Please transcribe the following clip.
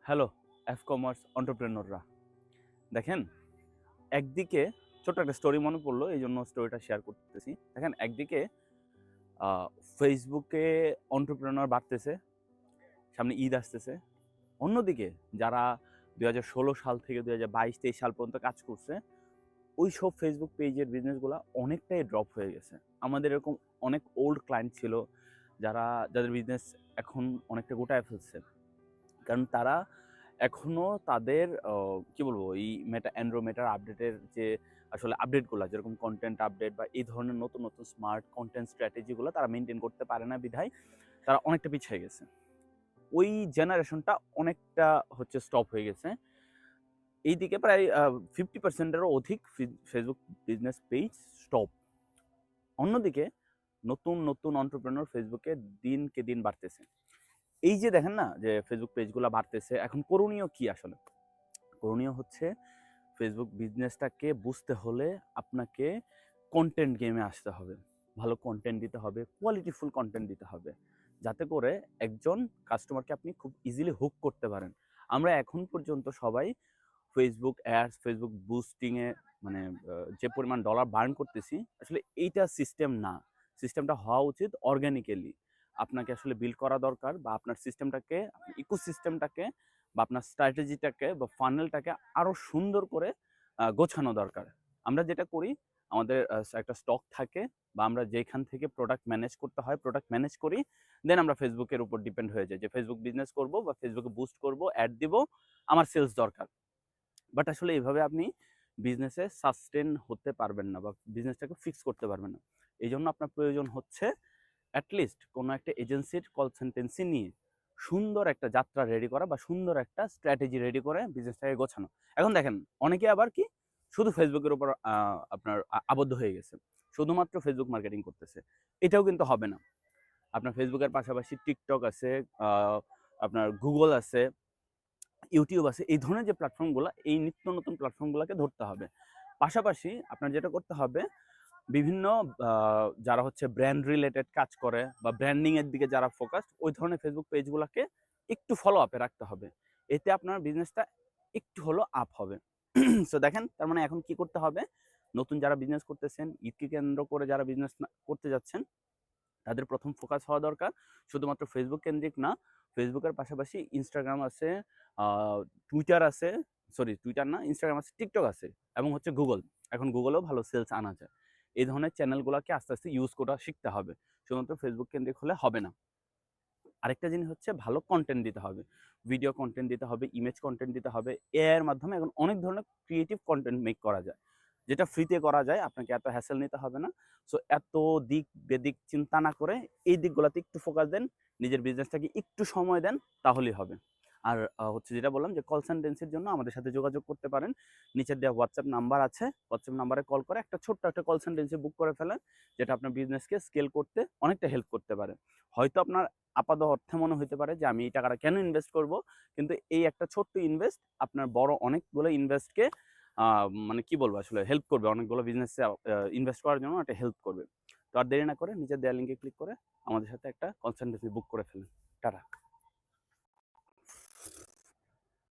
Hello F commerce অন্টারপ্রেনররা, দেখেন একদিকে ছোট্ট একটা স্টোরি মনে পড়লো, এই জন্য স্টোরিটা শেয়ার করতেছি। দেখেন একদিকে ফেসবুকে অন্টারপ্রেনর বাড়তেছে, সামনে ঈদ আসতেছে। অন্যদিকে যারা 2016 সাল থেকে 2022-23 সাল পর্যন্ত কাজ করছে, ওই সব ফেসবুক পেজের বিজনেসগুলো অনেকটাই ড্রপ হয়ে গেছে। আমাদের এরকম অনেক ওল্ড ক্লায়েন্ট ছিল যাদের বিজনেস এখন অনেকটা গোটায় ফেলছে, কারণ তারা এখনো তাদের কি বলবো, এই অ্যান্ড্রোমেটার আপডেটের যে আসলে আপডেটগুলো, যেরকম কন্টেন্ট আপডেট বা এই ধরনের নতুন নতুন স্মার্ট কন্টেন্ট স্ট্র্যাটেজিগুলো তারা মেনটেন করতে পারে না, বিধায় তারা অনেকটা পিছিয়ে গেছে। ওই জেনারেশনটা অনেকটা স্টপ হয়ে গেছে। এইদিকে প্রায় 50%-এরও অধিক ফেসবুক বিজনেস পেজ স্টপ। অন্যদিকে নতুন নতুন অন্টারপ্রেনর ফেসবুকে দিনকে দিন বাড়তেছে। এই যে দেখেন না যে ফেসবুক পেজগুলো বাড়তেছে, এখন করণীয় কি? আসলে করণীয় হচ্ছে ফেসবুক বিজনেসটাকে বুঝতে হলে আপনাকে কন্টেন্ট গেমে আসতে হবে, ভালো কন্টেন্ট দিতে হবে, কোয়ালিটিফুল কন্টেন্ট দিতে হবে, যাতে করে একজন কাস্টমারকে আপনি খুব ইজিলি হুক করতে পারেন। আমরা এখন পর্যন্ত সবাই ফেসবুক অ্যাডস, ফেসবুক বুস্টিংয়ে মানে যে পরিমাণ ডলার বার্ন করতেছি, আসলে এইটা সিস্টেম না। সিস্টেমটা হওয়া উচিত অর্গ্যানিক্যালি। আপনাকে আসলে বিল্ড করা দরকার, বা আপনার সিস্টেমটাকে, ইকোসিস্টেমটাকে বা আপনার স্ট্র্যাটেজিটাকে বা ফানেলটাকে আরও সুন্দর করে গোছানো দরকার। আমরা যেটা করি, আমাদের একটা স্টক থাকে, বা আমরা যেখান থেকে প্রোডাক্ট ম্যানেজ করতে হয় প্রোডাক্ট ম্যানেজ করি, দেন আমরা ফেসবুকের উপর ডিপেন্ড হয়ে যাই যে ফেসবুক বিজনেস করব বা ফেসবুকে বুস্ট করব, অ্যাড দিব, আমার সেলস দরকার। বাট আসলে এইভাবে আপনি বিজনেসে সাস্টেন হতে পারবেন না, বা বিজনেসটাকে ফিক্স করতে পারবেন না। এই জন্য আপনার প্রয়োজন হচ্ছে অ্যাটলিস্ট কোনো একটা এজেন্সির কনসালটেন্সি নিয়ে সুন্দর একটা যাত্রা রেডি করা, বা সুন্দর একটা স্ট্র্যাটেজি রেডি করে বিজনেসটাকে গোছানো। এখন দেখেন অনেকে আবার কি শুধু ফেসবুকের উপর আপনার আবদ্ধ হয়ে গেছে, শুধুমাত্র ফেসবুক মার্কেটিং করতেছে। এটাও কিন্তু হবে না। আপনার ফেসবুকের পাশাপাশি টিকটক আছে, আপনার গুগল আছে, ইউটিউব আছে। এই ধরনের যে প্ল্যাটফর্মগুলো, এই নিত্য নতুন প্ল্যাটফর্মগুলোকে ধরতে হবে। পাশাপাশি আপনার যেটা করতে হবে, বিভিন্ন যারা ব্র্যান্ড রিলেটেড কাজ করে বা ব্র্যান্ডিং এর দিকে যারা ফোকাসড, ওই ধরনের ফেসবুক পেজগুলোকে একটু ফলো আপে রাখতে হবে। এতে আপনার বিজনেসটা একটু হলো আপ হবে। সো দেখেন, তার মানে এখন কি করতে হবে, নতুন যারা বিজনেস করতেছেন, ঈদকে কেন্দ্র করে যারা বিজনেস করতে যাচ্ছেন, তাদের প্রথম ফোকাস হওয়া দরকার শুধুমাত্র ফেসবুক কেন্দ্রিক না। ফেসবুকের পাশাপাশি ইনস্টাগ্রাম আছে, টুইটার আছে, সরি টুইটার না, ইনস্টাগ্রাম আছে, টিকটক আছে, এবং গুগল। এখন গুগলেও ভালো সেলস আনা যায়। এই ধরনের চ্যানেলগুলোকে আস্তে আস্তে ইউজ করা শিখতে হবে, শুধুমাত্র ফেসবুক কেন্দ্রিক হলে হবে না। আরেকটা জিনিস ভালো কন্টেন্ট দিতে হবে, ভিডিও কন্টেন্ট দিতে হবে, ইমেজ কন্টেন্ট দিতে হবে। এর মাধ্যমে এখন অনেক ধরনের ক্রিয়েটিভ কন্টেন্ট মেক করা যায়, যেটা ফ্রিতে করা যায়, আপনাকে এত হ্যাসেল নিতে হবে না। সো এত দিক বেদিক চিন্তা না করে এই দিকগুলোতে একটু ফোকাস দেন, নিজের বিজনেসটাকে একটু সময় দেন, তাহলেই হবে। আর যেটা বললাম যে কনসালটেন্সির জন্য আমাদের সাথে যোগাযোগ করতে পারেন। নিচের দেওয়া হোয়াটসঅ্যাপ নাম্বার আছে, হোয়াটসঅ্যাপ নাম্বারে কল করে একটা ছোট্ট একটা কনসালটেন্সি বুক করে ফেলেন, যেটা আপনার বিজনেসকে স্কেল করতে অনেকটা হেল্প করতে পারে। হয়তো আপনার আপাত অর্থে মনে হতে পারে যে আমি এই টাকাটা কেন ইনভেস্ট করব, কিন্তু এই একটা ছোট্ট ইনভেস্ট আপনার বড় অনেকগুলো ইনভেস্টকে মানে কি বলবো, আসলে হেল্প করবে, অনেকগুলো বিজনেসে ইনভেস্ট করার জন্য একটা হেল্প করবে। তো আর দেরি না করে নিচের দেওয়া লিঙ্কে ক্লিক করে আমাদের সাথে একটা কনসালটেন্সি বুক করে ফেলুন। টাটা।